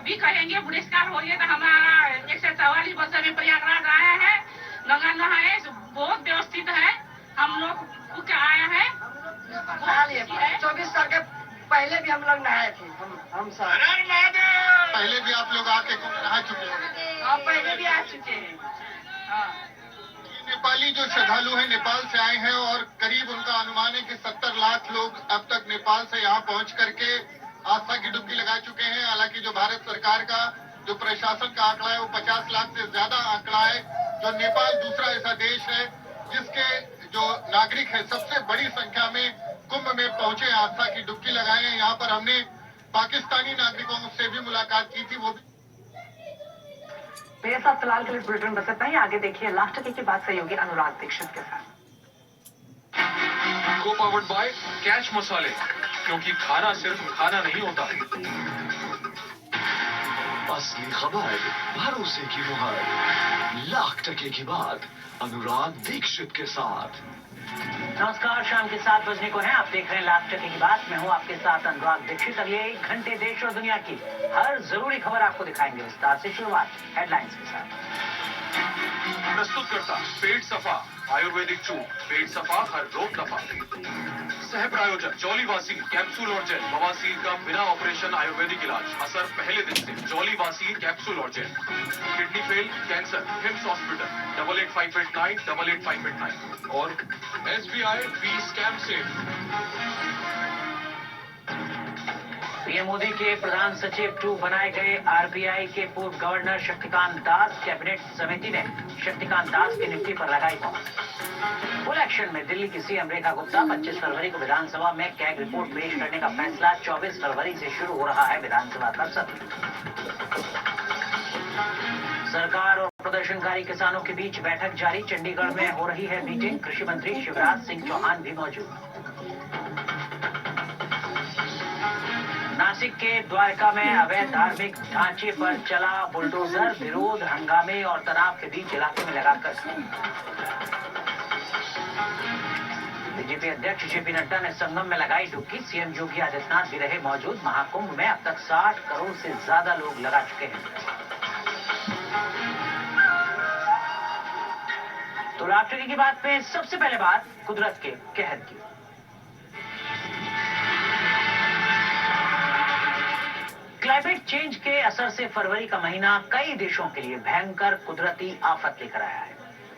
भी कहेंगे पुरस्कार हो, ये तो हमारा 144 वर्ष में प्रयागराज आए हैं, गंगा नहाए, बहुत व्यवस्थित है। हम लोग क्या आया है 24 साल के पहले भी हम लोग नहाए थे। हम सब पहले भी आप लोग आके नहा चुके हैं? हाँ, पहले भी आ चुके हैं। हाँ। नेपाली जो श्रद्धालु हैं नेपाल से आए हैं और करीब उनका अनुमान है कि 70 लाख लोग अब तक नेपाल से यहाँ पहुँच करके आस्था की डुबकी लगा चुके हैं। हालांकि जो भारत सरकार का जो प्रशासन का आंकड़ा है वो 50 लाख से ज्यादा आंकड़ा है। जो नेपाल दूसरा ऐसा देश है जिसके जो नागरिक है सबसे बड़ी संख्या में कुंभ में पहुंचे, आस्था की डुबकी लगाए हैं। यहाँ पर हमने पाकिस्तानी नागरिकों से भी मुलाकात की थी, वो भी। तो ये सब फिलहाल के लिए बुलेटिन बस इतना ही। आगे देखिए लास्ट की बात सहयोगी अनुराग दीक्षित के साथ। को पावर्ड बाय कैच मसाले, क्योंकि खाना सिर्फ खाना नहीं होता। असली खबर, भरोसे की मुहर, लाख टके की बात अनुराग दीक्षित के साथ। नमस्कार, शाम के 7 बजने को है। आप देख रहे हैं लाख टके की बात। मैं हूं आपके साथ अनुराग दीक्षित। अगले 1 घंटे देश और दुनिया की हर जरूरी खबर आपको दिखाएंगे विस्तार से। शुरुआत हेडलाइंस के साथ। प्रस्तुत करता पेट सफा आयुर्वेदिक चूर्ण, पेट सफा हर रोग दफा। सह प्रायोजक जॉली वासीन कैप्सूल और जेल, बवासीर का बिना ऑपरेशन आयुर्वेदिक इलाज, असर पहले दिन से। जॉली वासीन कैप्सूल और gel. Kidney fail, cancer, HIIMS hospital 885889 885889 और SBI fee scam safe. PM Modi के प्रधान सचिव 2 बनाए गए RBI के पूर्व गवर्नर शक्तिकांत दास। कैबिनेट समिति ने शक्तिकांत दास की नियुक्ति पर लगाई मुहर। फुल एक्शन में दिल्ली की सीएम रेखा गुप्ता। 25 फरवरी को विधानसभा में कैग रिपोर्ट पेश करने का फैसला। 24 फरवरी से शुरू हो रहा है विधानसभा का सत्र। सरकार और प्रदर्शनकारी किसानों के बीच बैठक जारी। चंडीगढ़ में हो रही है मीटिंग। कृषि मंत्री शिवराज सिंह चौहान भी मौजूद। नासिक के द्वारका में अवैध धार्मिक ढांचे पर चला बुलडोजर। विरोध, हंगामे और तनाव के बीच इलाके में लगाकर बीजेपी अध्यक्ष जेपी नड्डा ने संगम में लगाई डुबकी। सीएम योगी आदित्यनाथ भी रहे मौजूद। महाकुंभ में अब तक 60 करोड़ से ज्यादा लोग लगा चुके हैं। तो राष्ट्र की बात में सबसे पहले बात कुदरत के कहर की। क्लाइमेट चेंज के असर से फरवरी का महीना कई देशों के लिए भयंकर कुदरती आफत लेकर आया है।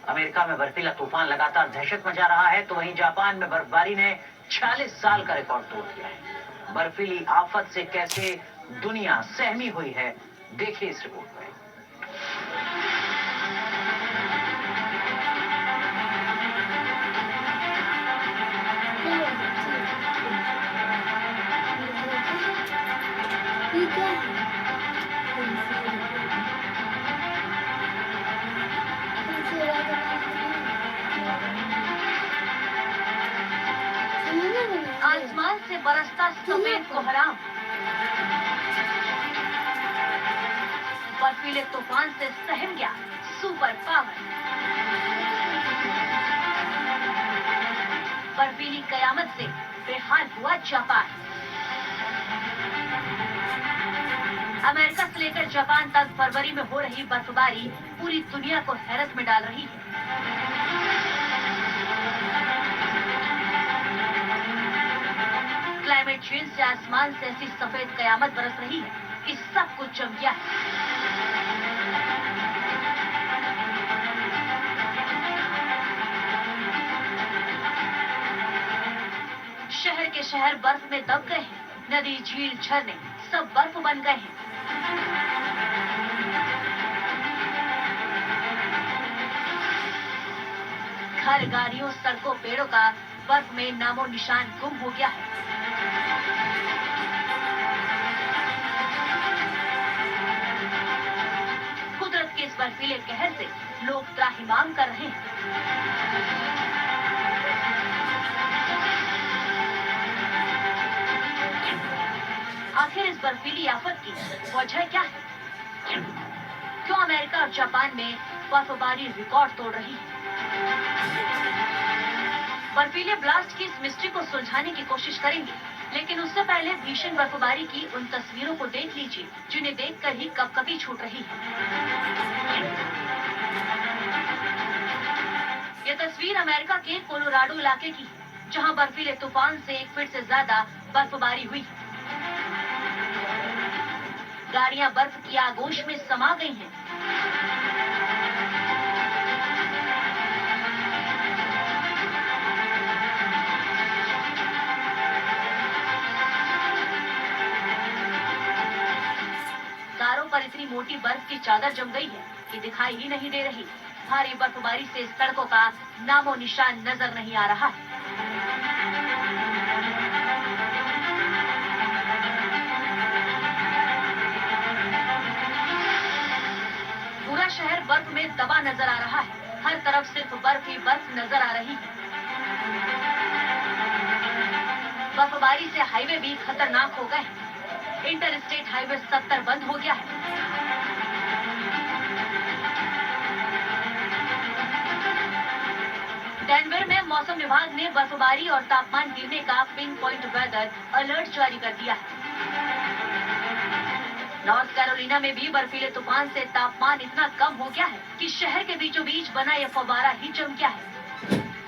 अमेरिका में बर्फीला तूफान लगातार दहशत मचा रहा है, तो वहीं जापान में बर्फबारी ने 46 साल का रिकॉर्ड तोड़ दिया है। बर्फीली आफत से कैसे दुनिया सहमी हुई है, देखिए इस रिपोर्ट में। आसमान से बरसता सफेद कोहरा, बर्फीले तूफान से सहम गया सुपर पावर। बर्फीली कयामत से बेहाल हुआ जापान। अमेरिका से लेकर जापान तक फरवरी में हो रही बर्फबारी पूरी दुनिया को हैरत में डाल रही है। क्लाइमेट चेंज से आसमान से ऐसी सफेद कयामत बरस रही है कि सब कुछ जम गया है। शहर के शहर बर्फ में दब गए हैं। नदी, झील, झरने सब बर्फ बन गए हैं। घर, गाड़ियों, सड़कों, पेड़ों का बर्फ में नामो निशान गुम हो गया है। कुदरत के इस बर्फीले कहर से लोग त्राहिमाम कर रहे हैं। आखिर इस बर्फीली आफत की वजह क्या है? क्यों अमेरिका और जापान में बर्फबारी रिकॉर्ड तोड़ रही है? बर्फीले ब्लास्ट की इस मिस्ट्री को सुलझाने की कोशिश करेंगे लेकिन उससे पहले भीषण बर्फबारी की उन तस्वीरों को देख लीजिए जिन्हें देखकर ही कपकपी छूट रही है। ये तस्वीर अमेरिका के कोलोराडो इलाके की है, जहां बर्फीले तूफान से 1 फीट से ज्यादा बर्फबारी हुई है। गाड़ियां बर्फ की आगोश में समा गई हैं। कारों पर इतनी मोटी बर्फ की चादर जम गई है कि दिखाई ही नहीं दे रही। भारी बर्फबारी से सड़कों का नामो निशान नजर नहीं आ रहा है। पूरा शहर बर्फ में दबा नजर आ रहा है। हर तरफ सिर्फ बर्फ ही बर्फ नजर आ रही है। बर्फबारी से हाईवे भी खतरनाक हो गए। इंटर स्टेट हाईवे 70 बंद हो गया है। डेनवर में मौसम विभाग ने बर्फबारी और तापमान गिरने का पिन पॉइंट वेदर अलर्ट जारी कर दिया है। नॉर्थ कैरोलिना में भी बर्फीले तूफान से तापमान इतना कम हो गया है कि शहर के बीचों बीच बना यह फव्वारा ही जम गया है।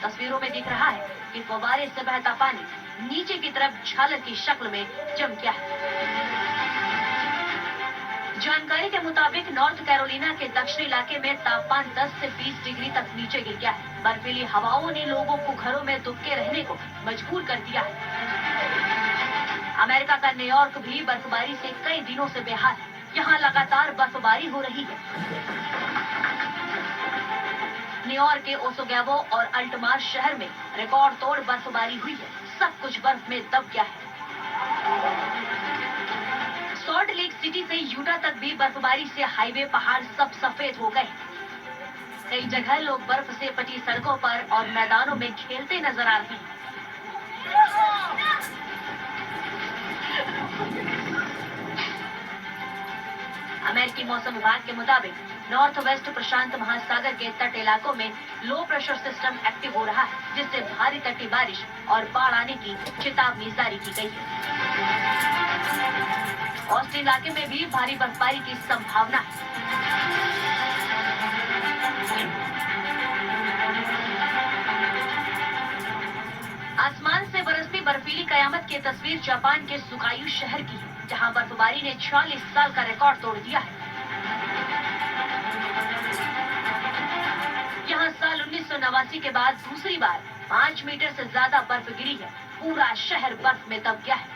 तस्वीरों में दिख रहा है कि फव्वारे से बहता पानी नीचे की तरफ झालर की शक्ल में जम गया है। जानकारी के मुताबिक नॉर्थ कैरोलिना के दक्षिणी इलाके में तापमान 10 से 20 डिग्री तक नीचे गिर गया है। बर्फीली हवाओं ने लोगों को घरों में दुबके रहने को मजबूर कर दिया है। अमेरिका का न्यूयॉर्क भी बर्फबारी से कई दिनों से बेहाल है। यहाँ लगातार बर्फबारी हो रही है। न्यूयॉर्क के ओसोगैवो और अल्टमार शहर में रिकॉर्ड तोड़ बर्फबारी हुई है। सब कुछ बर्फ में दब गया है। सॉल्ट लेक सिटी से यूटा तक भी बर्फबारी से हाईवे पहाड़ सब सफेद हो गए। कई जगह लोग बर्फ से पटी सड़कों पर और मैदानों में खेलते नजर आ रहे हैं। अमेरिकी मौसम विभाग के मुताबिक नॉर्थ वेस्ट प्रशांत महासागर के तट इलाकों में लो प्रेशर सिस्टम एक्टिव हो रहा है, जिससे भारी तटी बारिश और बाढ़ आने की चेतावनी जारी की गई है। ऑस्टिन इलाके में भी भारी बर्फबारी की संभावना है। आसमान से बरसती बर्फीली कयामत की तस्वीर जापान के सुकायू शहर की है, जहां बर्फबारी ने 46 साल का रिकॉर्ड तोड़ दिया है। यहाँ साल 1989 के बाद दूसरी बार 5 मीटर से ज्यादा बर्फ गिरी है। पूरा शहर बर्फ में दब गया है।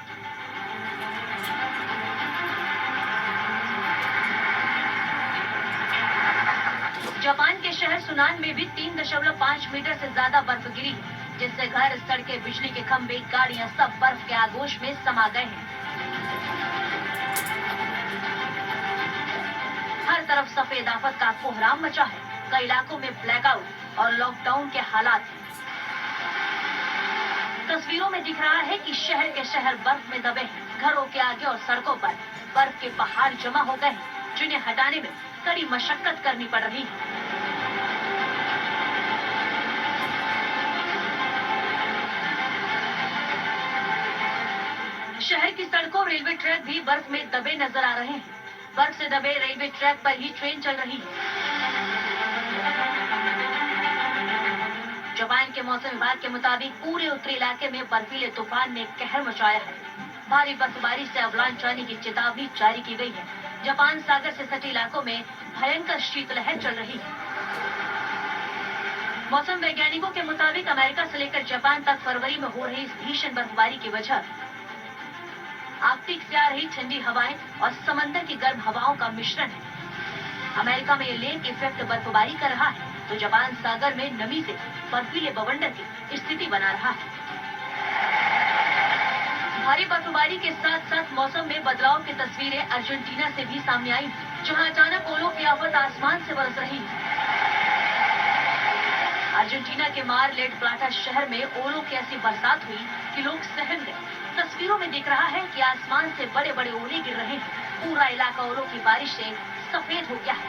जापान के शहर सुनान में भी 3.5 मीटर से ज्यादा बर्फ गिरी है, जिससे घर, सड़कें, बिजली के खंभे, गाड़ियां सब बर्फ के आगोश में समा गए हैं। हर तरफ सफेद आफत का कोहराम मचा है। कई इलाकों में ब्लैकआउट और लॉकडाउन के हालात हैं। तस्वीरों में दिख रहा है कि शहर के शहर बर्फ में दबे हैं। घरों के आगे और सड़कों पर बर्फ के पहाड़ जमा हो गए हैं, जिन्हें हटाने में कड़ी मशक्कत करनी पड़ रही है। शहर की सड़कों, रेलवे ट्रैक भी बर्फ में दबे नजर आ रहे हैं। बर्फ से दबे रेलवे ट्रैक पर ही ट्रेन चल रही है। जापान के मौसम विभाग के मुताबिक पूरे उत्तरी इलाके में बर्फीले तूफान ने कहर मचाया है। भारी बर्फबारी से अवलांच आने की चेतावनी जारी की गई है। जापान सागर से सटे इलाकों में भयंकर शीतलहर चल रही है। मौसम वैज्ञानिकों के मुताबिक अमेरिका से लेकर जापान तक फरवरी में हो रही इस भीषण बर्फबारी की वजह आर्कटिक से आ रही ठंडी हवाएं और समंदर की गर्म हवाओं का मिश्रण है। अमेरिका में ये लेक इफेक्ट बर्फबारी कर रहा है, तो जापान सागर में नमी से बर्फीले बवंडर की स्थिति बना रहा है। भारी बर्फबारी के साथ साथ मौसम में बदलाव की तस्वीरें अर्जेंटीना से भी सामने आई, जहां अचानक ओलों की आफत आसमान से बरस रही है। अर्जेंटीना के मार लेट प्लाटा शहर में ओलों की ऐसी बरसात हुई कि लोग सहम गए। तस्वीरों में दिख रहा है कि आसमान से बड़े बड़े ओले गिर रहे हैं। पूरा इलाका ओलों की बारिश से सफेद हो गया है।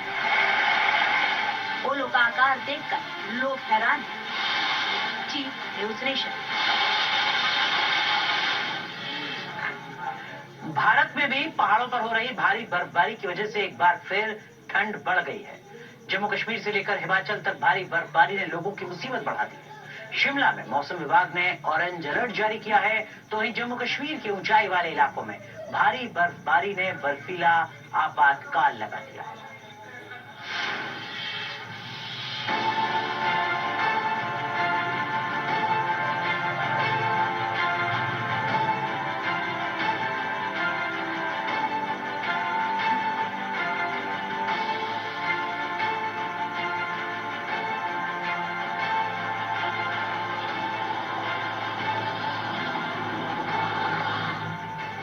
ओलों का आकार देखकर लोग हैरान हैं। Chief news nation. भारत में भी पहाड़ों पर हो रही भारी बर्फबारी की वजह से एक बार फिर ठंड बढ़ गई है। जम्मू कश्मीर से लेकर हिमाचल तक भारी बर्फबारी ने लोगों की मुसीबत बढ़ा दी है। शिमला में मौसम विभाग ने ऑरेंज अलर्ट जारी किया है, तो वहीं जम्मू कश्मीर के ऊंचाई वाले इलाकों में भारी बर्फबारी ने बर्फीला आपातकाल लगा दिया है।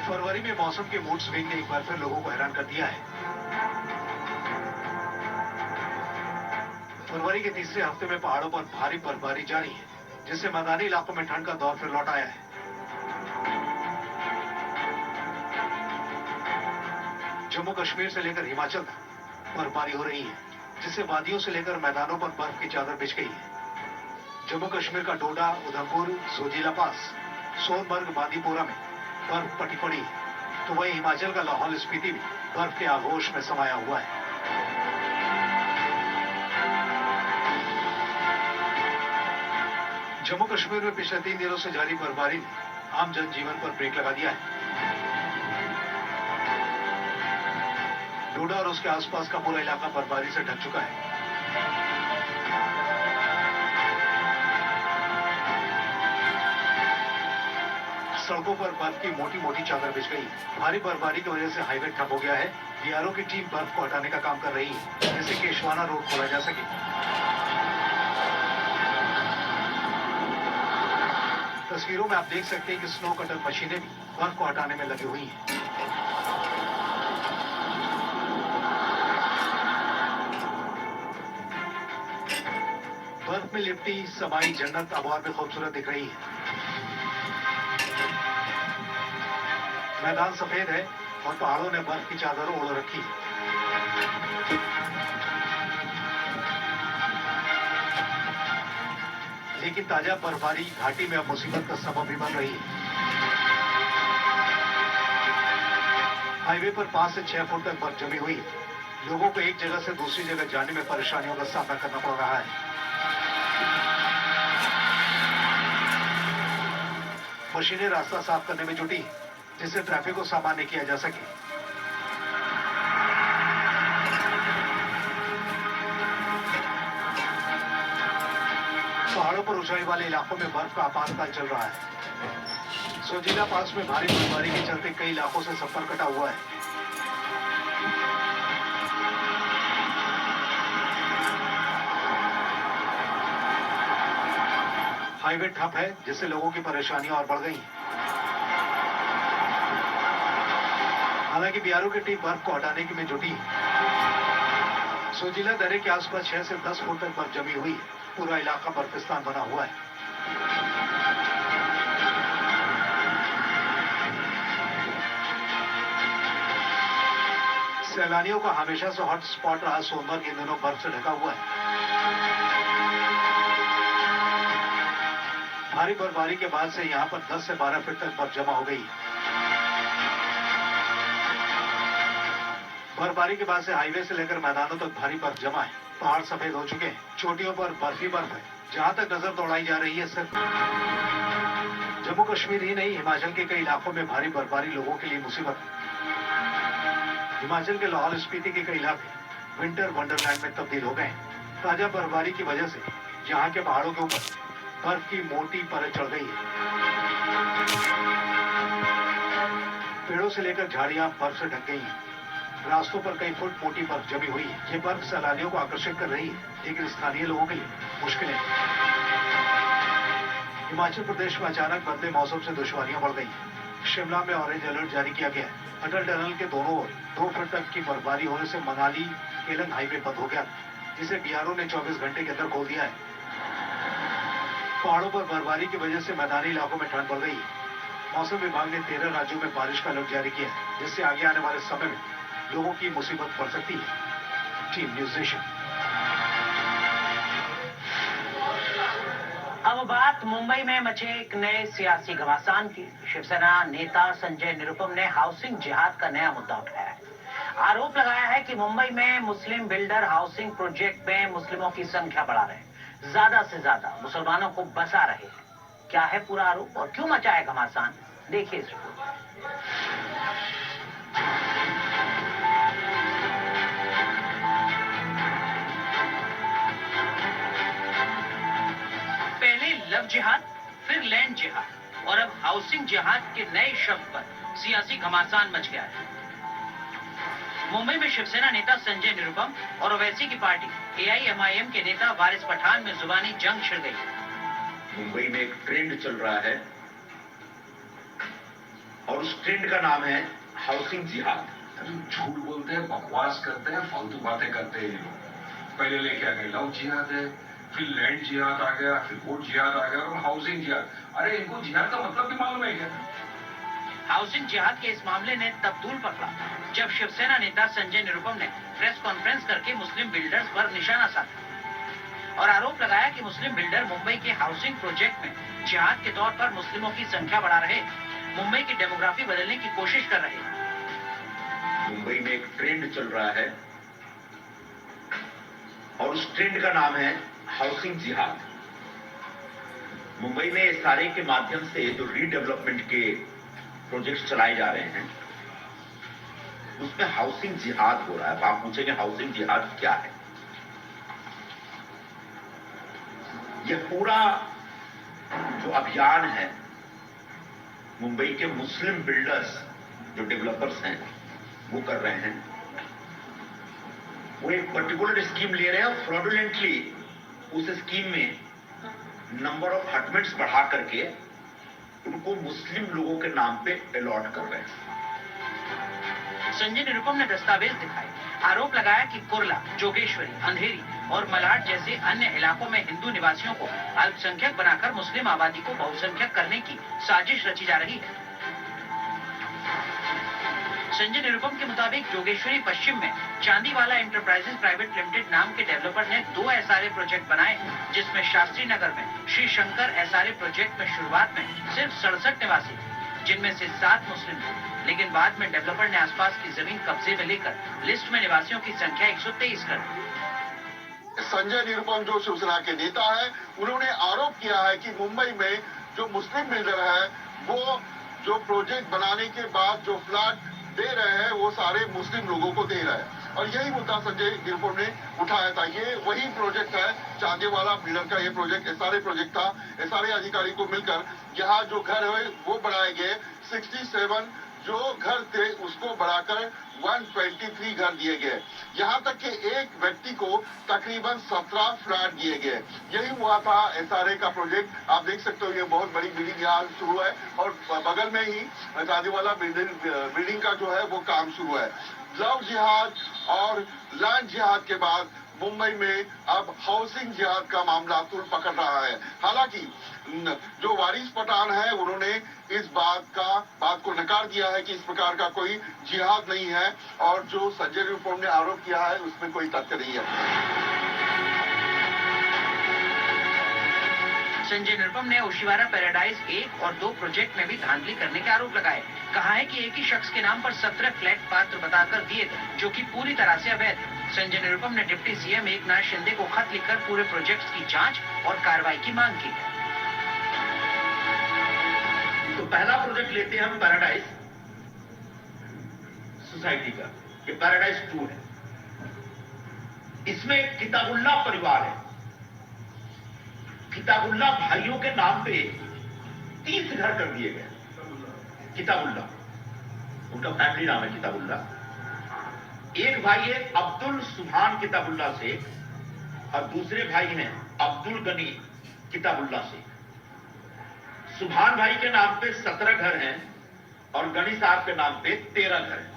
फरवरी में मौसम के मूड स्विंग ने एक बार फिर लोगों को हैरान कर दिया है। फरवरी के तीसरे हफ्ते में पहाड़ों पर भारी बर्फबारी जारी है, जिससे मैदानी इलाकों में ठंड का दौर फिर लौट आया है। जम्मू कश्मीर से लेकर हिमाचल तक बर्फबारी हो रही है, जिससे वादियों से लेकर मैदानों पर बर्फ की चादर बिछ गई है। जम्मू कश्मीर का डोडा, उधमपुर, जोजिला पास, सोनमर्ग, बांदीपोरा में बर्फ पटी पड़ी है, तो वहीं हिमाचल का लाहौल स्पीति भी बर्फ के आगोश में समाया हुआ है। जम्मू कश्मीर में पिछले 3 दिनों से जारी बर्फबारी ने आम जनजीवन पर ब्रेक लगा दिया है। डोडा और उसके आसपास का पूरा इलाका बर्फबारी से ढक चुका है। सड़कों पर बर्फ की मोटी मोटी चादर बिछ गई। भारी बर्फबारी की वजह से हाईवे ठप हो गया है। बीआरओ की टीम बर्फ को हटाने का काम कर रही है, जिससे केशवाना रोड खोला जा सके। तस्वीरों में आप देख सकते हैं कि स्नो कटर मशीनें भी बर्फ को हटाने में लगी हुई हैं। बर्फ में लिपटी समाई जन्नत अब और भी खूबसूरत दिख रही है। मैदान सफेद है और पहाड़ों ने बर्फ की चादर ओढ़ रखी है। लेकिन ताजा बर्फबारी घाटी में अब मुसीबत का सबब भी बन रही है। हाईवे पर 5 से 6 फुट तक बर्फ जमी हुई है। लोगों को एक जगह से दूसरी जगह जाने में परेशानियों का सामना करना पड़ रहा है। मशीनें रास्ता साफ करने में जुटी, जिससे ट्रैफिक को सामान्य किया जा सके। पहाड़ों पर ऊंचाई वाले इलाकों में बर्फ का आपातकाल चल रहा है। सोजिला पास में भारी बर्फबारी के चलते कई इलाकों से संपर्क कटा हुआ है। हाईवे ठप है, जिससे लोगों की परेशानियां और बढ़ गई हैं। हालांकि बीआरओ की टीम बर्फ को हटाने की में जुटी है। सोजिला दर्रे के आसपास 6 से 10 फुट तक बर्फ जमी हुई है। पूरा इलाका बर्फिस्तान बना हुआ है। सैलानियों का हमेशा से हॉट स्पॉट रहा सोनमर्ग इन दिनों बर्फ से ढका हुआ है। भारी बर्फबारी के बाद से यहां पर 10 से 12 फीट तक बर्फ जमा हो गई है। बर्फबारी के बाद से हाईवे से लेकर मैदानों तक भारी बर्फ जमा है। पहाड़ सफेद हो चुके हैं। चोटियों पर बर्फ ही बर्फ है। जहां तक नजर दौड़ाई जा रही है, सिर्फ जम्मू कश्मीर ही नहीं, हिमाचल के कई इलाकों में भारी बर्फबारी लोगों के लिए मुसीबत है। हिमाचल के लाहौल स्पीति के कई इलाके विंटर वंडरलैंड में तब्दील हो गए हैं। ताजा बर्फबारी की वजह से यहाँ के पहाड़ों के ऊपर बर्फ की मोटी परत चढ़ गई है। पेड़ों से लेकर झाड़ियां बर्फ से ढक गई हैं। रास्तों पर कई फुट मोटी बर्फ जमी हुई है। ये बर्फ सैलानियों को आकर्षित कर रही है, लेकिन स्थानीय लोगों के लिए मुश्किलें हैं। हिमाचल प्रदेश में अचानक बदले मौसम से दुश्वारियां बढ़ गई हैं। शिमला में ऑरेंज अलर्ट जारी किया गया है। अटल टनल के दोनों ओर 2 फुट तक की बर्फबारी होने से मनाली केलंग हाईवे बंद हो गया, जिसे बीआरओ ने 24 घंटे के अंदर खोल दिया है। पहाड़ों पर बर्फबारी की वजह से मैदानी इलाकों में ठंड बढ़ गई है। मौसम विभाग ने 13 राज्यों में बारिश का अलर्ट जारी किया है, जिससे आगे आने वाले समय में लोगों की मुसीबत बढ़ सकती है। Team news nation. अब अब बात मुंबई में मचे एक नए सियासी घमासान की। शिवसेना नेता संजय निरुपम ने हाउसिंग जिहाद का नया मुद्दा उठाया है। आरोप लगाया है कि मुंबई में मुस्लिम बिल्डर हाउसिंग प्रोजेक्ट में मुस्लिमों की संख्या बढ़ा रहे हैं, ज्यादा से ज्यादा मुसलमानों को बसा रहे हैं। क्या है पूरा आरोप और क्यों मचा है घमासान, देखिए इस रिपोर्ट में। पहले लव जिहाद, फिर लैंड जिहाद और अब हाउसिंग जिहाद के नए शब्द पर सियासी घमासान मच गया है। मुंबई में शिवसेना नेता संजय निरुपम और ओवैसी की पार्टी एआईएमआईएम के नेता वारिस पठान में जुबानी जंग छिड़ गई। मुंबई में एक ट्रेंड चल रहा है और उस ट्रेंड का नाम है हाउसिंग जिहाद। झूठ बोलते हैं, बकवास करते हैं, फालतू बातें करते हैं ये लोग। पहले लेके आ गए लव जिहाद है, फिर लैंड जिहाद आ गया, फिर वोट जिहाद आ गया और हाउसिंग जिहाद। अरे इनको जिहाद का मतलब भी मालूम है क्या? हाउसिंग जिहाद के इस मामले ने तब तूल पकड़ा जब शिवसेना नेता संजय निरुपम ने प्रेस कॉन्फ्रेंस करके मुस्लिम बिल्डर्स पर निशाना साधा और आरोप लगाया कि मुस्लिम बिल्डर मुंबई के हाउसिंग प्रोजेक्ट में जिहाद के तौर पर मुस्लिमों की संख्या बढ़ा रहे, मुंबई की डेमोग्राफी बदलने की कोशिश कर रहे। मुंबई में एक ट्रेंड चल रहा है और उस ट्रेंड का नाम है हाउसिंग जिहाद। मुंबई में एसआरए के माध्यम से जो रीडेवलपमेंट के प्रोजेक्ट्स चलाए जा रहे हैं उसमें हाउसिंग जिहाद हो रहा है। आप पूछेंगे हाउसिंग जिहाद क्या है? यह पूरा जो अभियान है मुंबई के मुस्लिम बिल्डर्स जो डेवलपर्स हैं वो कर रहे हैं। वो एक पर्टिकुलर स्कीम ले रहे हैं और फ्रॉडुलेंटली उस स्कीम में नंबर ऑफ हटमेंट्स बढ़ा करके उनको मुस्लिम लोगों के नाम पे अलॉट कर रहे हैं। संजय निरुपम ने दस्तावेज दिखाए, आरोप लगाया कि कुर्ला, जोगेश्वरी, अंधेरी और मलाड जैसे अन्य इलाकों में हिंदू निवासियों को अल्पसंख्यक बनाकर मुस्लिम आबादी को बहुसंख्यक करने की साजिश रची जा रही है। संजय निरुपम के मुताबिक जोगेश्वरी पश्चिम में चांदीवाला एंटरप्राइजेज प्राइवेट लिमिटेड नाम के डेवलपर ने 2 एसआरए प्रोजेक्ट बनाए, जिसमें शास्त्री नगर में श्री शंकर एसआरए प्रोजेक्ट में शुरुआत में सिर्फ 67 निवासी, जिनमें से 7 मुस्लिम थे, लेकिन बाद में डेवलपर ने आसपास की जमीन कब्जे में लेकर लिस्ट में निवासियों की संख्या 123 कर दी। संजय निरुपम जो शिवसेना के नेता है, उन्होंने आरोप किया है कि मुंबई में जो मुस्लिम बिल्डर है वो जो प्रोजेक्ट बनाने के बाद जो फ्लैट दे रहे हैं वो सारे मुस्लिम लोगों को दे रहे हैं और यही मुद्दा संजय निरुपम ने उठाया था। ये वही प्रोजेक्ट है, चांदीवाला बिल्डर का ये प्रोजेक्ट एसआरए प्रोजेक्ट था। एसआरए अधिकारी को मिलकर यहाँ जो घर है वो बढ़ाए गए। 67 जो घर थे उसको बढ़ाकर 123 घर दिए गए। यहाँ तक कि एक व्यक्ति को तकरीबन 17 फ्लैट दिए गए। यही हुआ था एसआरए का प्रोजेक्ट। आप देख सकते हो ये बहुत बड़ी बिल्डिंग यहाँ शुरू है और बगल में ही चांदीवाला बिल्डिंग का जो है वो काम शुरू है। लव जिहाद और लैंड जिहाद के बाद मुंबई में अब हाउसिंग जिहाद का मामला तूल पकड़ रहा है। हालांकि जो वारिस पठान है उन्होंने इस बात को नकार दिया है कि इस प्रकार का कोई जिहाद नहीं है और जो संजय निरुपम ने आरोप किया है उसमें कोई तथ्य नहीं है। संजय निरुपम ने ओशिवारा पैराडाइज 1 और 2 प्रोजेक्ट में भी धांधली करने के आरोप लगाए। कहा है कि एक ही शख्स के नाम पर 17 फ्लैट पात्र बताकर दिए थे, जो कि पूरी तरह से अवैध। संजय निरुपम ने डिप्टी सीएम एकनाथ शिंदे को खत लिखकर पूरे प्रोजेक्ट्स की जांच और कार्रवाई की मांग की। तो पहला प्रोजेक्ट लेते हैं हम पैराडाइज सोसाइटी का। ये पैराडाइज 2 है। इसमें किताबुल्ला परिवार है। किताबुल्ला भाइयों के नाम पे 30 घर कर दिए गए। किताबुल्ला उनका फैमिली नाम है किताबुल्ला। एक भाई है अब्दुल सुभान किताबुल्ला से और दूसरे भाई हैं अब्दुल गनी किताबुल्ला से। सुभान भाई के नाम पे 17 घर हैं और गनी साहब के नाम पे 13 घर हैं।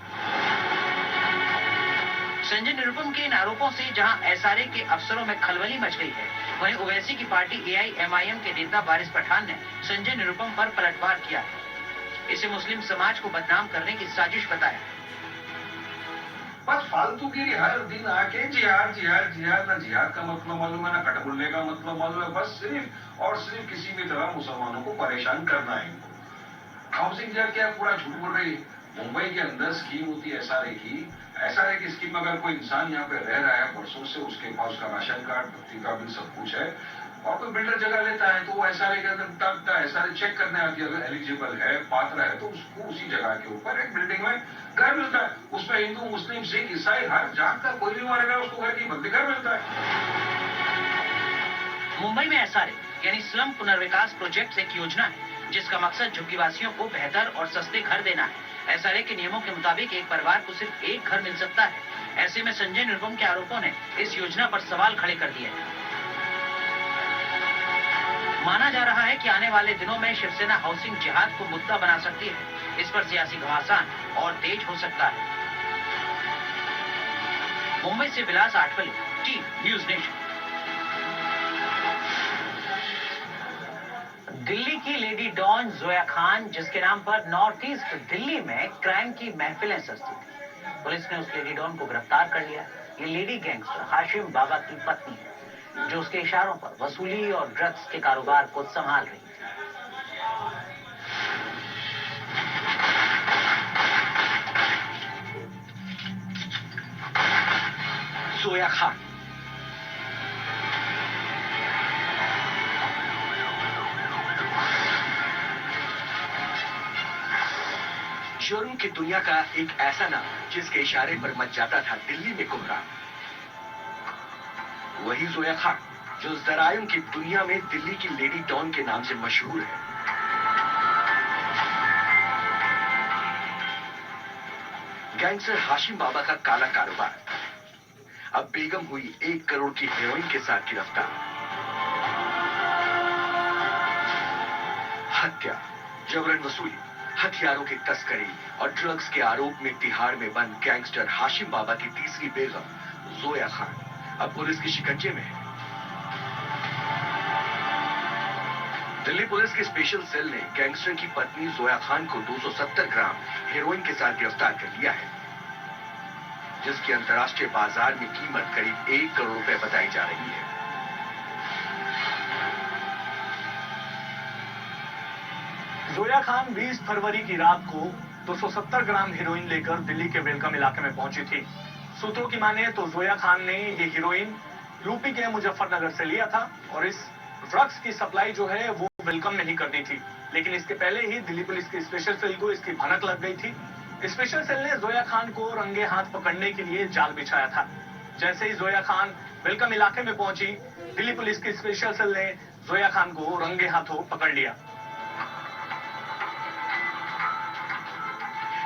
संजय निरुपम के इन आरोपों से जहां एसआरए के अफसरों में खलबली मच गई है, वहीं ओवैसी की पार्टी एआईएमआईएम के नेता वारिस पठान ने संजय निरुपम पर पलटवार किया है। इसे मुस्लिम समाज को बदनाम करने की साजिश बताया। बस फालतूगिरी हर दिन आके जिहाद जिहाद जिहाद, ना जिहाद का मतलब मालूम है, ना कटबुलने का मतलब मालूम है, बस सिर्फ और सिर्फ किसी भी तरह मुसलमानों को परेशान करना है इनको। हाउसिंग जब क्या पूरा झूठ बोल रही है। मुंबई के अंदर स्कीम होती है एसआरए की स्कीम में अगर कोई इंसान यहाँ पे रह रहा है वर्षों से, उसके पास उसका राशन कार्ड, पत्ती का बिल, सब कुछ है, और कोई बिल्डर जगह लेता है तो वो एसआरए के अंदर एसआरए चेक करने आती है, अगर एलिजिबल है, पात्र है, तो उसको उसी जगह के ऊपर एक बिल्डिंग में घर मिलता है। उसमें हिंदू, मुस्लिम, सिख, ईसाई हर जात का कोई भी मरेगा उसको घर की बंदी घर मिलता है। मुंबई में एसआरए यानी स्लम पुनर्विकास प्रोजेक्ट एक योजना है जिसका मकसद झुग्गीवासियों को बेहतर और सस्ते घर देना है। एसआरए के नियमों के मुताबिक एक परिवार को सिर्फ एक घर मिल सकता है। ऐसे में संजय निरुपम के आरोपों ने इस योजना पर सवाल खड़े कर दिए हैं। माना जा रहा है कि आने वाले दिनों में शिवसेना हाउसिंग जिहाद को मुद्दा बना सकती है। इस पर सियासी घमासान और तेज हो सकता है। मुंबई से Vilas Athawale, team news nation. Delhi की लेडी डॉन जोया खान, जिसके नाम पर नॉर्थ ईस्ट दिल्ली में क्राइम की महफिलें सजती थी, पुलिस ने उस लेडी डॉन को गिरफ्तार कर लिया। ये लेडी गैंगस्टर हाशिम बाबा की पत्नी है, जो उसके इशारों पर वसूली और ड्रग्स के कारोबार को संभाल रही थी। जोया खान जुर्म की दुनिया का एक ऐसा नाम जिसके इशारे पर मच जाता था दिल्ली में कोहराम। वही जोया खान जो जराइम की दुनिया में दिल्ली की लेडी डॉन के नाम से मशहूर है। गैंगस्टर हाशिम बाबा का काला कारोबार अब बेगम हुई 1 करोड़ की हेरोइन के साथ गिरफ्तार। हत्या, जबरन वसूली, हथियारों की तस्करी और ड्रग्स के आरोप में तिहाड़ में बंद गैंगस्टर हाशिम बाबा की तीसरी बेगम जोया खान अब पुलिस के शिकंजे में है। दिल्ली पुलिस के स्पेशल सेल ने गैंगस्टर की पत्नी जोया खान को 270 ग्राम हेरोइन के साथ गिरफ्तार कर लिया है, जिसकी अंतर्राष्ट्रीय बाजार में कीमत करीब 1 करोड़ रुपए बताई जा रही है। जोया खान 20 फरवरी की रात को 270 ग्राम हीरोइन लेकर दिल्ली के वेलकम इलाके में पहुंची थी। सूत्रों की माने तो जोया खान ने ये हीरोइन यूपी के मुजफ्फरनगर से लिया था और इस ड्रग्स की सप्लाई जो है वो वेलकम में ही कर दी थी। लेकिन इसके पहले ही दिल्ली पुलिस के स्पेशल सेल को इसकी भनक लग गई थी। स्पेशल सेल ने जोया खान को रंगे हाथ पकड़ने के लिए जाल बिछाया था। जैसे ही जोया खान वेलकम इलाके में पहुंची, दिल्ली पुलिस के स्पेशल सेल ने जोया खान को रंगे हाथों पकड़ लिया।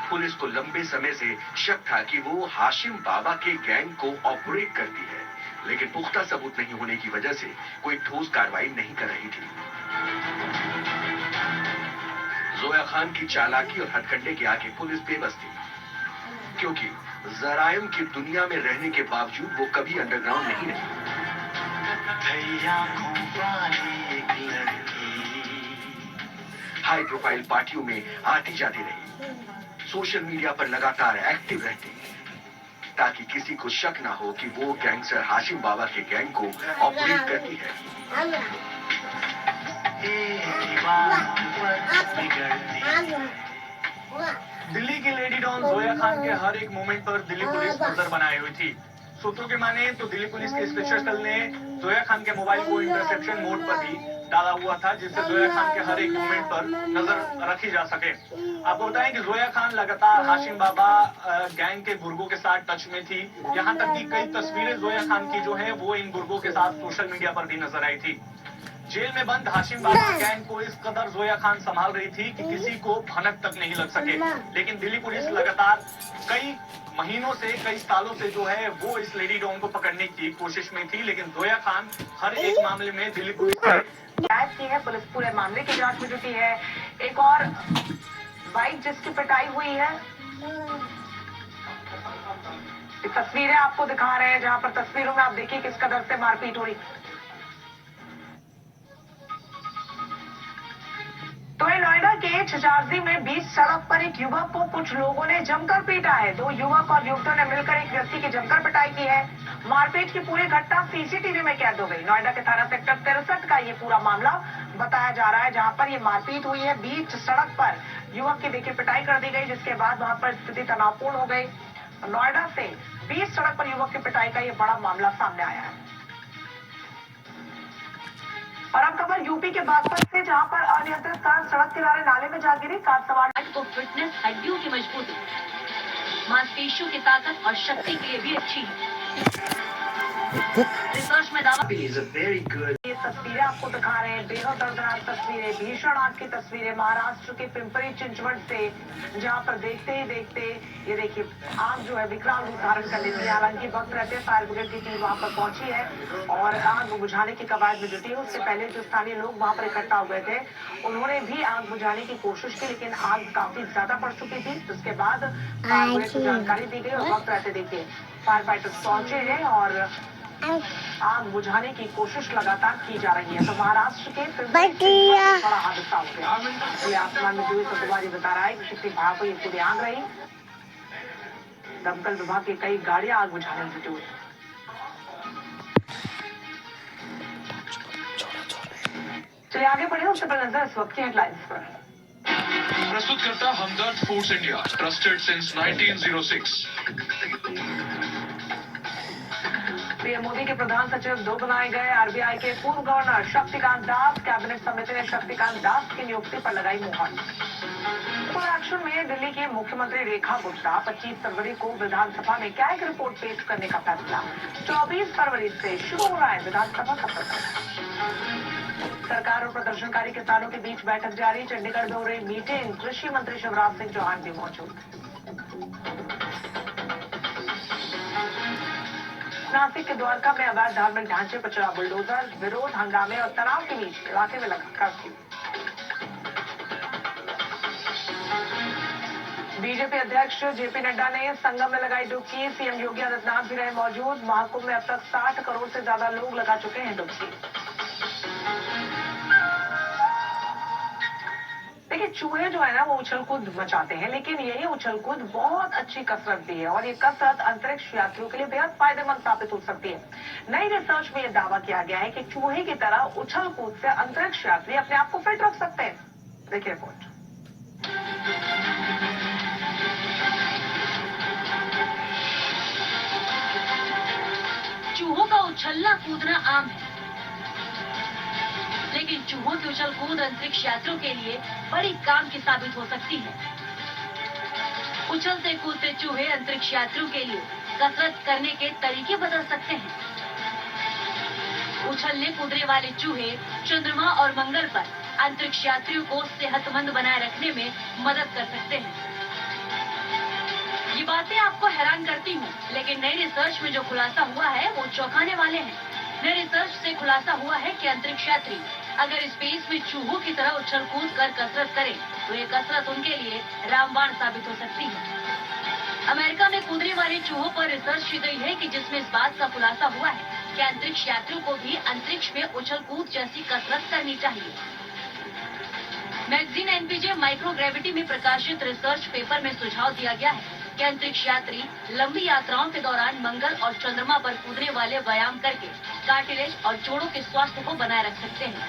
पुलिस को लंबे समय से शक था कि वो हाशिम बाबा के गैंग को ऑपरेट करती है, लेकिन पुख्ता सबूत नहीं होने की वजह से कोई ठोस कार्रवाई नहीं कर रही थी। जोया खान की चालाकी और हथकंडे के आगे पुलिस बेबस थी, क्योंकि जराइम की दुनिया में रहने के बावजूद वो कभी अंडरग्राउंड नहीं रही। हाई प्रोफाइल पार्टियों में आती जाती रही, सोशल मीडिया पर लगातार एक्टिव रहती, ताकि किसी को शक ना हो कि वो गैंगस्टर हाशिम बाबा के गैंग को ऑपरेट करती है। दिल्ली की लेडी डॉन जोया खान के हर एक मोमेंट पर दिल्ली पुलिस नजर बनाए हुई थी। सूत्रों के माने तो दिल्ली पुलिस के स्पेशल सेल ने जोया खान के मोबाइल को इंटरसेप्शन मोड पर भी डाला हुआ था, जिससे जोया खान के हर एक मोमेंट पर नजर रखी जा सके। आपको बताएं कि जोया खान लगातार हाशिम बाबा गैंग के गुर्गों के साथ टच में थी। यहाँ तक कि कई तस्वीरें जोया खान की जो है वो इन गुर्गों के साथ सोशल मीडिया पर भी नजर आई थी। जेल में बंद हाशिम बाबा गैंग को इस कदर जोया खान संभाल रही थी कि किसी को भनक तक नहीं लग सके। लेकिन दिल्ली पुलिस लगातार कई महीनों से, कई सालों से जो है वो इस लेडी डॉन को पकड़ने की कोशिश में थी। लेकिन जोया खान हर एक मामले में दिल्ली पुलिस शिकायत की है। पुलिस पूरे मामले की जांच में जुटी है। एक और बाइक जिसकी पिटाई हुई है, तस्वीरें आपको दिखा रहे हैं, जहां पर तस्वीरों में आप देखिए किस कदर से मारपीट हुई। तो ये नोएडा के छजारजी में बीच सड़क पर एक युवक को कुछ लोगों ने जमकर पीटा है। 2 युवक और युवतियों ने मिलकर एक व्यक्ति की जमकर पिटाई की है। मारपीट की पूरी घटना सीसीटीवी में कैद हो गई। नोएडा के थाना सेक्टर 63 का ये पूरा मामला बताया जा रहा है, जहां पर ये मारपीट हुई है। बीच सड़क पर युवक की देखिए पिटाई कर दी गई, जिसके बाद वहां पर स्थिति तनावपूर्ण हो गई। नोएडा से बीच सड़क पर युवक की पिटाई का ये बड़ा मामला सामने आया है। और अब खबर यूपी के बागपत से, जहां पर अनियंत्रित कार सड़क किनारे नाले में जा गिरी। कार सवार को फिटनेस, हड्डियों की मजबूती, मांसपेशियों की ताकत और शक्ति के लिए भी अच्छी है। रिसर्च में दावा ये तस्वीरें आपको दिखा रहे हैं, बेहद दर्दनाक तस्वीरें, भीषण आग की तस्वीरें महाराष्ट्र के पिंपरी चिंचवड से, जहां पर देखते ही देखते ये देखिए आग जो है विकराल रूप धारण कर लेती है। हालांकि वक्त रहते फायर ब्रिगेड की टीम वहां पर पहुंची है और आग बुझाने की कवायद में जुटी है। उससे पहले जो स्थानीय लोग वहां पर इकट्ठा हुए थे, उन्होंने भी आग बुझाने की कोशिश की, लेकिन आग काफी ज्यादा बढ़ चुकी थी। उसके बाद फायर ब्रिगेड को जानकारी दी गई और वक्त रहते देखिए फायर फाइटर्स पहुंचे हैं और आग बुझाने की कोशिश लगातार की जा रही है। तो महाराष्ट्र के बड़ा हादसा हो गया। ये आसमान में जुए सतवारी बता रहा है कि कितनी भयावह पूरी आग रही। दमकल विभाग की कई गाड़ियां आग बुझाने में जुटी हुई। चलिए आगे बढ़े, उससे पहले नजर इस वक्त की हेडलाइंस पर। प्रस्तुत करता Hamdard foods India, trusted since 1906। PM Modi के प्रधान सचिव 2 बनाए गए। आरबीआई के पूर्व गवर्नर शक्तिकांत दास, कैबिनेट समिति ने शक्तिकांत दास की नियुक्ति पर लगाई मुहर। फुल एक्शन में दिल्ली की मुख्यमंत्री रेखा गुप्ता 25 फरवरी को विधानसभा में क्या एक रिपोर्ट पेश करने का फैसला। 24 फरवरी से शुरू हो रहा है विधानसभा का सत्र। सरकार और प्रदर्शनकारी किसानों के बीच बैठक जारी। चंडीगढ़ में हो रही मीटिंग, कृषि मंत्री शिवराज सिंह चौहान भी मौजूद। नासिक के द्वारका में अवैध धार्मिक ढांचे पर चला बुलडोजर। विरोध, हंगामे और तनाव के बीच इलाके में लगा कर्फ्यू। बीजेपी अध्यक्ष जेपी नड्डा ने संगम में लगाई डुबकी। सीएम योगी आदित्यनाथ भी रहे मौजूद। महाकुंभ में अब तक 60 करोड़ से ज्यादा लोग लगा चुके हैं डुबकी। देखिए चूहे जो है ना वो उछल कूद मचाते हैं, लेकिन यही उछल कूद बहुत अच्छी कसरत भी है और ये कसरत अंतरिक्ष यात्रियों के लिए बेहद फायदेमंद साबित हो सकती है। नई रिसर्च में यह दावा किया गया है कि चूहे की तरह उछल कूद से अंतरिक्ष यात्री अपने आप को फिट रख सकते हैं। देखिए रिपोर्ट। चूहों का उछलना कूदना आम है, लेकिन चूहों की उछल कूद अंतरिक्ष यात्रियों के लिए बड़ी काम की साबित हो सकती है। उछलते कूदते चूहे अंतरिक्ष यात्रियों के लिए कसरत करने के तरीके बदल सकते हैं। उछलने कूदने वाले चूहे चंद्रमा और मंगल पर अंतरिक्ष यात्रियों को सेहतमंद बनाए रखने में मदद कर सकते हैं। ये बातें आपको हैरान करती हूँ, लेकिन नई रिसर्च में जो खुलासा हुआ है वो चौंकाने वाले हैं। नई रिसर्च से खुलासा हुआ है कि अंतरिक्ष यात्री अगर स्पेस में चूहों की तरह उछल कूद कर कसरत करें तो ये कसरत उनके लिए रामबाण साबित हो सकती है। अमेरिका में कूदने वाले चूहों पर रिसर्च की गई है कि जिसमें इस बात का खुलासा हुआ है कि अंतरिक्ष यात्रियों को भी अंतरिक्ष में उछल कूद जैसी कसरत करनी चाहिए। मैगजीन एनपीजे माइक्रोग्रेविटी में प्रकाशित रिसर्च पेपर में सुझाव दिया गया है कि अंतरिक्ष यात्री लंबी यात्राओं के दौरान मंगल और चंद्रमा पर कूदने वाले व्यायाम करके कार्टिलेज और जोड़ों के स्वास्थ्य को बनाए रख सकते हैं।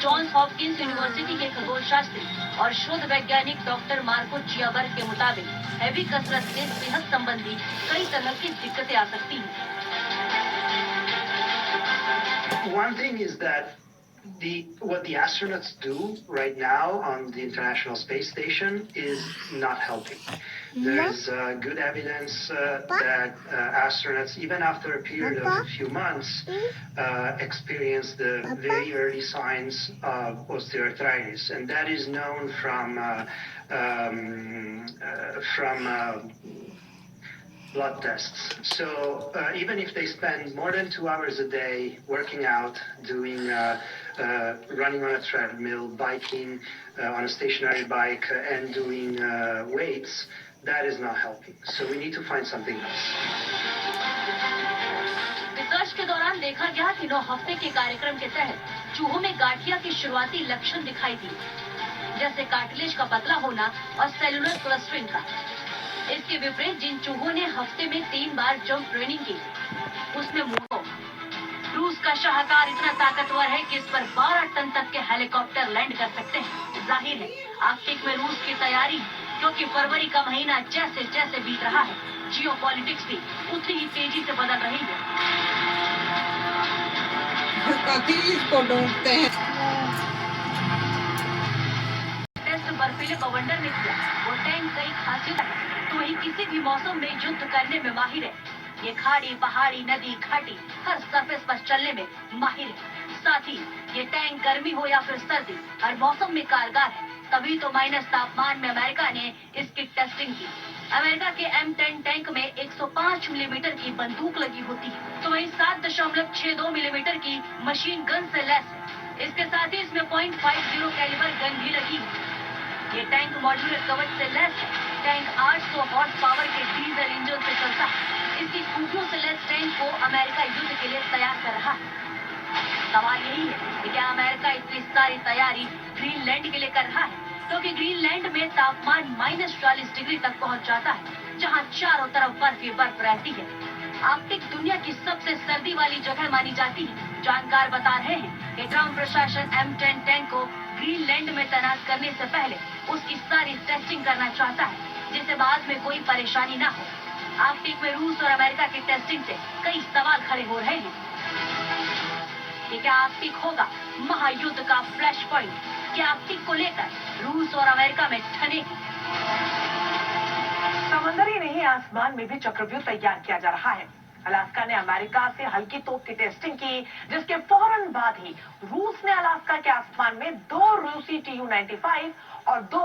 जॉन्स हॉपकिंस यूनिवर्सिटी के खगोल शास्त्री और शोध वैज्ञानिक डॉक्टर मार्को चियाबर्ग के मुताबिक हैवी कसरत से सेहत संबंधी कई तरह की दिक्कतें आ सकती हैं। One thing is that what the astronauts do right now on the International Space Station is not helping. There is good evidence that astronauts, even after a period of a few months, experience the very early signs of osteoarthritis, and that is known from blood tests. So even if they spend more than 2 hours a day working out, doing running on a treadmill, biking on a stationary bike, and doing weights, that is not helping. So we need to find something else. Research के दौरान देखा गया कि 9 हफ्ते के कार्यक्रम के तहत चूहों में गाठिया के शुरुआती लक्षण दिखाई दिए, जैसे कार्टिलेज का पतला होना और सेलुलर क्लस्टरिंग का। इसके विपरीत जिन चूहों ने हफ्ते में 3 बार जंप ट्रेनिंग की, उसमें मुंह। रूस का शाहकार इतना ताकतवर है कि इस पर 12 टन तक के हेलीकॉप्टर लैंड कर सकते हैं। जाहिर है आर्कटिक में रूस की तैयारी, क्योंकि फरवरी का महीना जैसे जैसे बीत रहा है, जियोपॉलिटिक्स भी उतनी ही तेजी से बदल रही है। कभी इसको ढूंढते हैं। टेस्ट बर्फीले बवंडर ने किया। वो टैंक कई खासियत है, तो वही किसी भी मौसम में युद्ध करने में माहिर है। ये खाड़ी, पहाड़ी, नदी, घाटी, हर सरफेस पर चलने में माहिर है। साथ ही ये टैंक गर्मी हो या फिर सर्दी, हर मौसम में कारगर है। तभी तो माइनस तापमान में अमेरिका ने इसकी टेस्टिंग की। अमेरिका के M10 टैंक में 105 मिलीमीटर की बंदूक लगी होती है, तो वहीं 7.62 मिलीमीटर की मशीन गन से लैस है। इसके साथ ही इसमें .50 कैलिबर गन भी लगी है। ये टैंक मॉड्यूलर कवच से लैस है। टैंक 800 हॉर्स पावर के डीजल इंजन से चलता है। इसकी खूबियों से लैस टैंक को अमेरिका युद्ध के लिए तैयार कर रहा है। सवाल यही है कि क्या अमेरिका इतनी सारी तैयारी ग्रीनलैंड के लिए कर रहा है, क्योंकि ग्रीनलैंड में तापमान -40 डिग्री तक पहुंच जाता है, जहां चारों तरफ बर्फ ही बर्फ रहती है। आर्कटिक दुनिया की सबसे सर्दी वाली जगह मानी जाती है। जानकार बता रहे हैं कि ट्रम्प प्रशासन M10 टैंक को ग्रीनलैंड में तैनात करने से पहले उसकी सारी टेस्टिंग करना चाहता है, जिससे बाद में कोई परेशानी न हो। आर्कटिक में रूस और अमेरिका की टेस्टिंग से कई सवाल खड़े हो रहे हैं कि क्या आर्कटिक होगा महायुद्ध का फ्लैश पॉइंट? क्या आर्कटिक को लेकर रूस और अमेरिका में ठनेगी? समंदर ही नहीं, आसमान में भी चक्रव्यूह तैयार किया जा रहा है। अलास्का ने अमेरिका से हल्की तोप की टेस्टिंग की, जिसके फौरन बाद ही रूस ने अलास्का के आसमान में 2 रूसी Tu-95 और 2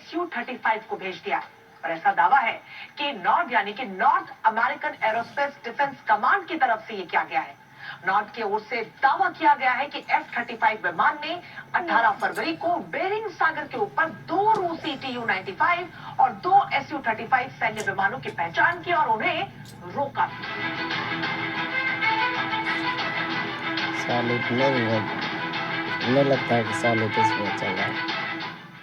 Su-35 को भेज दिया। और ऐसा दावा है कि नॉर्ड यानी कि north American aerospace defence command की तरफ से ये किया गया है। नॉर्थ की ओर से दावा किया गया है कि F-35 विमान ने 18 फरवरी को बेरिंग सागर के ऊपर 2 रूसी Tu-95 और 2 Su-35 सैन्य विमानों की पहचान की और उन्हें रोका। हमें लगता है कि साले इसमें चल रहा है।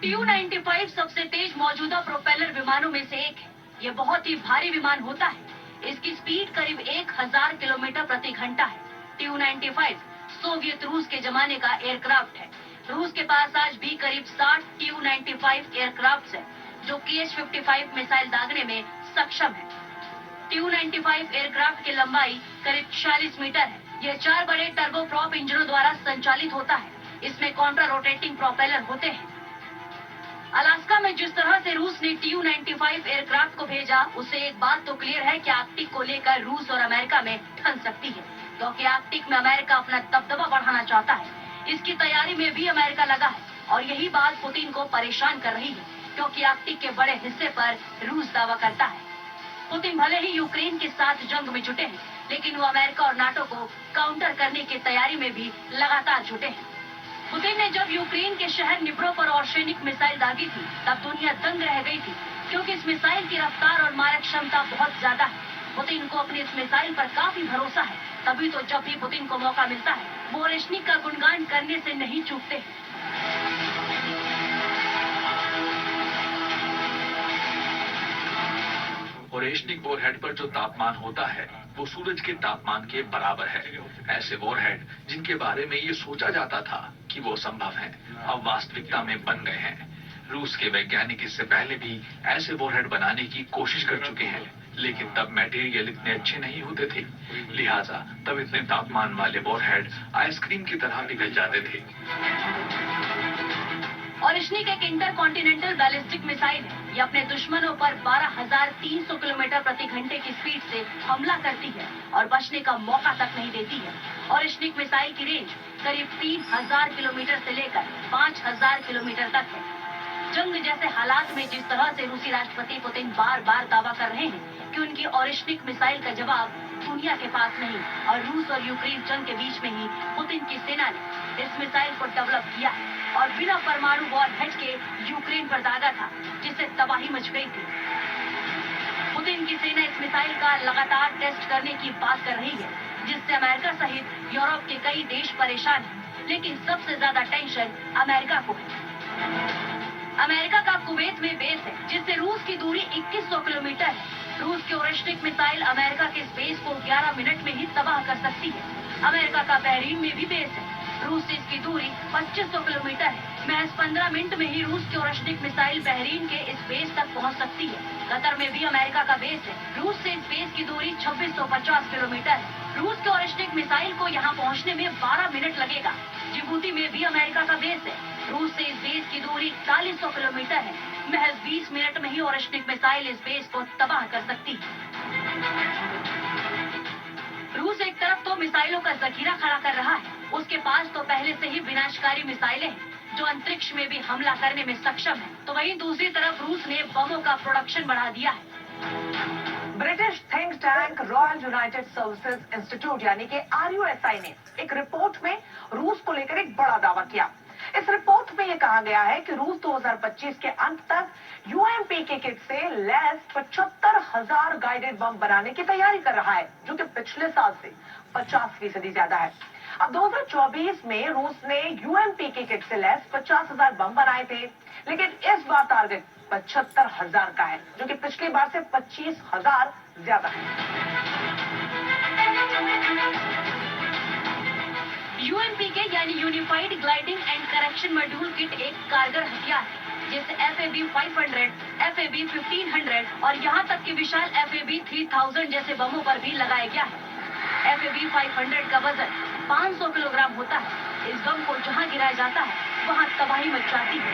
Tu-95 सबसे तेज मौजूदा प्रोपेलर विमानों में से एक है। ये बहुत ही भारी विमान होता है। इसकी स्पीड करीब 1000 किलोमीटर प्रति घंटा है। Tu-95 सोवियत रूस के जमाने का एयरक्राफ्ट है। रूस के पास आज भी करीब 60 Tu-95 एयरक्राफ्ट है, जो Kh-55 मिसाइल दागने में सक्षम है। Tu-95 एयरक्राफ्ट की लंबाई करीब 46 मीटर है। यह 4 बड़े टर्बोप्रॉप इंजनों द्वारा संचालित होता है। इसमें काउंटर रोटेटिंग प्रोपेलर होते हैं। अलास्का में जिस तरह से रूस ने Tu-95 एयरक्राफ्ट को भेजा, उससे एक बात तो क्लियर है कि आर्कटिक को लेकर रूस और अमेरिका में ठन सकती है, क्योंकि आर्कटिक में अमेरिका अपना दबदबा बढ़ाना चाहता है। इसकी तैयारी में भी अमेरिका लगा है और यही बात पुतिन को परेशान कर रही है, क्योंकि आर्कटिक के बड़े हिस्से पर रूस दावा करता है। पुतिन भले ही यूक्रेन के साथ जंग में जुटे हैं, लेकिन वो अमेरिका और नाटो को काउंटर करने की तैयारी में भी लगातार जुटे हैं। पुतिन ने जब यूक्रेन के शहर निप्रो पर ऑर्शेनिक मिसाइल दागी थी, तब दुनिया दंग रह गई थी, क्योंकि इस मिसाइल की रफ्तार और मारक क्षमता बहुत ज्यादा है। पुतिन को अपनी इस मिसाइल पर काफी भरोसा है, तभी तो जब भी पुतिन को मौका मिलता है, वो ऑर्शेनिक का गुणगान करने से नहीं चूकते। ओरेशनिक वॉरहेड पर जो तापमान होता है वो सूरज के तापमान के बराबर है। ऐसे वॉरहेड जिनके बारे में ये सोचा जाता था कि वो संभव है, अब वास्तविकता में बन गए हैं। रूस के वैज्ञानिक इससे पहले भी ऐसे वॉरहेड बनाने की कोशिश कर चुके हैं, लेकिन तब मटेरियल इतने अच्छे नहीं होते थे, लिहाजा तब इतने तापमान वाले वॉरहेड आइसक्रीम की तरह पिघल जाते थे। ऑर्शेनिक एक इंटरकॉन्टिनेंटल बैलिस्टिक मिसाइल है। ये अपने दुश्मनों पर 12,300 किलोमीटर प्रति घंटे की स्पीड से हमला करती है और बचने का मौका तक नहीं देती है। ऑर्शेनिक मिसाइल की रेंज करीब 3000 किलोमीटर से लेकर 5000 किलोमीटर तक है। जंग जैसे हालात में जिस तरह से रूसी राष्ट्रपति पुतिन बार बार दावा कर रहे हैं कि उनकी ऑर्शेनिक मिसाइल का जवाब दुनिया के पास नहीं, और रूस और यूक्रेन जंग के बीच में ही पुतिन की सेना ने इस मिसाइल को डेवलप किया और बिना परमाणु वॉरहेड के यूक्रेन पर दागा था, जिससे तबाही मच गई थी। पुतिन की सेना इस मिसाइल का लगातार टेस्ट करने की बात कर रही है, जिससे अमेरिका सहित यूरोप के कई देश परेशान हैं, लेकिन सबसे ज्यादा टेंशन अमेरिका को है। अमेरिका का कुवैत में बेस है, जिससे रूस की दूरी 2100 किलोमीटर है। रूस की ओरेस्टिक मिसाइल अमेरिका के स्पेस को 11 मिनट में ही तबाह कर सकती है। अमेरिका का बहरीन में भी बेस है। रूस से इसकी दूरी 2500 किलोमीटर है। महज 15 मिनट में ही रूस की ओरेस्टिक मिसाइल बहरीन के इस बेस तक पहुंच सकती है। कतर में भी अमेरिका का बेस है। रूस से इस बेस की दूरी 2650 किलोमीटर है। रूस के ओरेस्टिक मिसाइल को यहां पहुंचने में 12 मिनट लगेगा। जिबूती में भी अमेरिका का बेस है। रूस से इस बेस की दूरी 4100 किलोमीटर है। महज 20 मिनट में ही ओरेस्टिक मिसाइल इस बेस को तबाह कर सकती है। रूस एक तरफ तो मिसाइलों का जखीरा खड़ा कर रहा है, उसके पास तो पहले से ही विनाशकारी मिसाइलें हैं जो अंतरिक्ष में भी हमला करने में सक्षम है, तो वहीं दूसरी तरफ रूस ने बमों का प्रोडक्शन बढ़ा दिया है। British think tank royal United services institute यानी कि RUSI ने एक रिपोर्ट में रूस को लेकर एक बड़ा दावा किया। इस रिपोर्ट में यह कहा गया है कि रूस 2025 के अंत तक UMPK किट से लैस 75,000 गाइडेड बम बनाने की तैयारी कर रहा है, जो कि पिछले साल से 50% ज्यादा है। अब 2024 में रूस ने UMPK किट से लैस 50,000 बम बनाए थे, लेकिन इस बार टारगेट 75,000 का है, जो कि पिछली बार से 25,000 ज्यादा है। UMPK यानी unified gliding and correction module kit एक कारगर हथियार है, जिसे FAB 500, FAB 1500 और यहाँ तक कि विशाल FAB 3000 जैसे बमों पर भी लगाया गया है। FAB 500 का वजन 500 किलोग्राम होता है। इस बम को जहाँ गिराया जाता है वहाँ तबाही मच जाती है।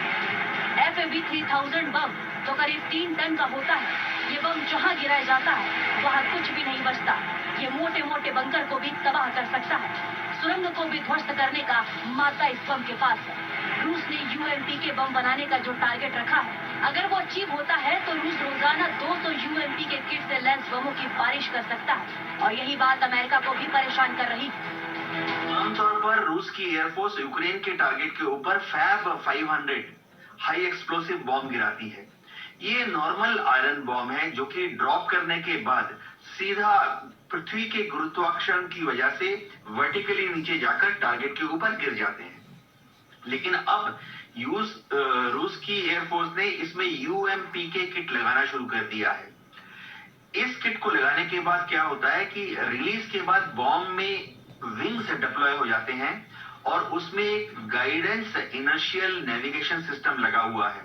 FAB 3000 बम तो करीब 3 टन का होता है। ये बम जहाँ गिराया जाता है वहाँ कुछ भी नहीं बचता। ये मोटे मोटे बंकर को भी तबाह कर सकता है। सुरंग को भी ध्वस्त करने का माता इस बम के पास है। रूस ने UMPK बम बनाने का जो टारगेट रखा है, अगर वो अचीव होता है तो रूस रोजाना 200 UMPK किट से लैस बमों की बारिश कर सकता है, और यही बात अमेरिका को भी परेशान कर रही है। आमतौर पर रूस की एयरफोर्स यूक्रेन के टारगेट के ऊपर फैब 500 हाई एक्सप्लोसिव बॉम्ब गिराती है। ये नॉर्मल आयरन बॉम्ब है जो कि ड्रॉप करने के बाद सीधा पृथ्वी के गुरुत्वाकर्षण की वजह से वर्टिकली नीचे जाकर टारगेट के ऊपर गिर जाते हैं। लेकिन अब रूस की एयरफोर्स ने इसमें UMPK किट लगाना शुरू कर दिया है। इस किट को लगाने के बाद क्या होता है कि रिलीज के बाद बॉम्ब में विंग्स डिप्लॉय हो जाते हैं और उसमें एक गाइडेंस इनर्शियल नेविगेशन सिस्टम लगा हुआ है,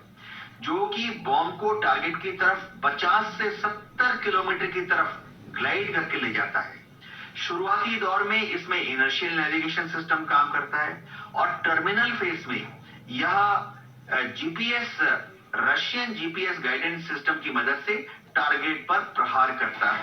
जो कि बॉम्ब को टारगेट की तरफ 50 से 70 किलोमीटर की तरफ ग्लाइड करके ले जाता है। शुरुआती दौर में इसमें इनर्शियल नेविगेशन सिस्टम काम करता है और टर्मिनल फेज में यह GPS Russian GPS guidance system की मदद से टारगेट पर प्रहार करता है।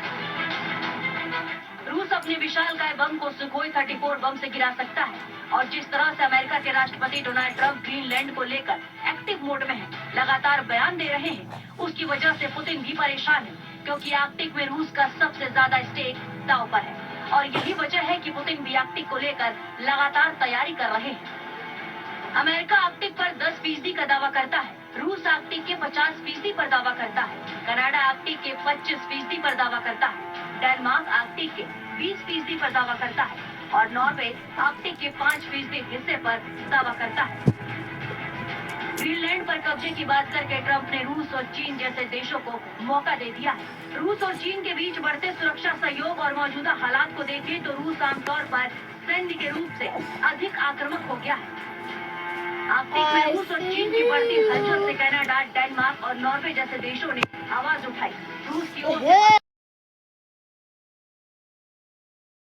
रूस अपने विशालकाय बम को सुखोई 34 बम से गिरा सकता है, और जिस तरह से अमेरिका के राष्ट्रपति डोनाल्ड ट्रंप ग्रीनलैंड को लेकर एक्टिव मोड में हैं, लगातार बयान दे रहे हैं, उसकी वजह से पुतिन भी परेशान है, क्योंकि आर्कटिक में रूस का सबसे ज्यादा स्टेक दांव पर है, और यही वजह है कि पुतिन भी आर्कटिक को लेकर लगातार तैयारी कर रहे हैं। अमेरिका आर्कटिक पर 10% का दावा करता है, रूस आर्कटिक के 50% पर दावा करता है, कनाडा आर्कटिक के 25% पर दावा करता है, डेनमार्क आर्कटिक के 20% पर दावा करता है, और नॉर्वे आर्कटिक के 5% हिस्से पर दावा करता है। ग्रीनलैंड पर कब्जे की बात करके ट्रंप ने रूस और चीन जैसे देशों को मौका दे दिया है। रूस और चीन के बीच बढ़ते सुरक्षा सहयोग और मौजूदा हालात को देखें तो रूस आमतौर पर सैन्य के रूप से अधिक आक्रामक हो गया है। आर्कटिक में रूस और चीन की बढ़ती हलचल से कनाडा, डेनमार्क और नॉर्वे जैसे देशों ने आवाज उठाई। रूस की ओर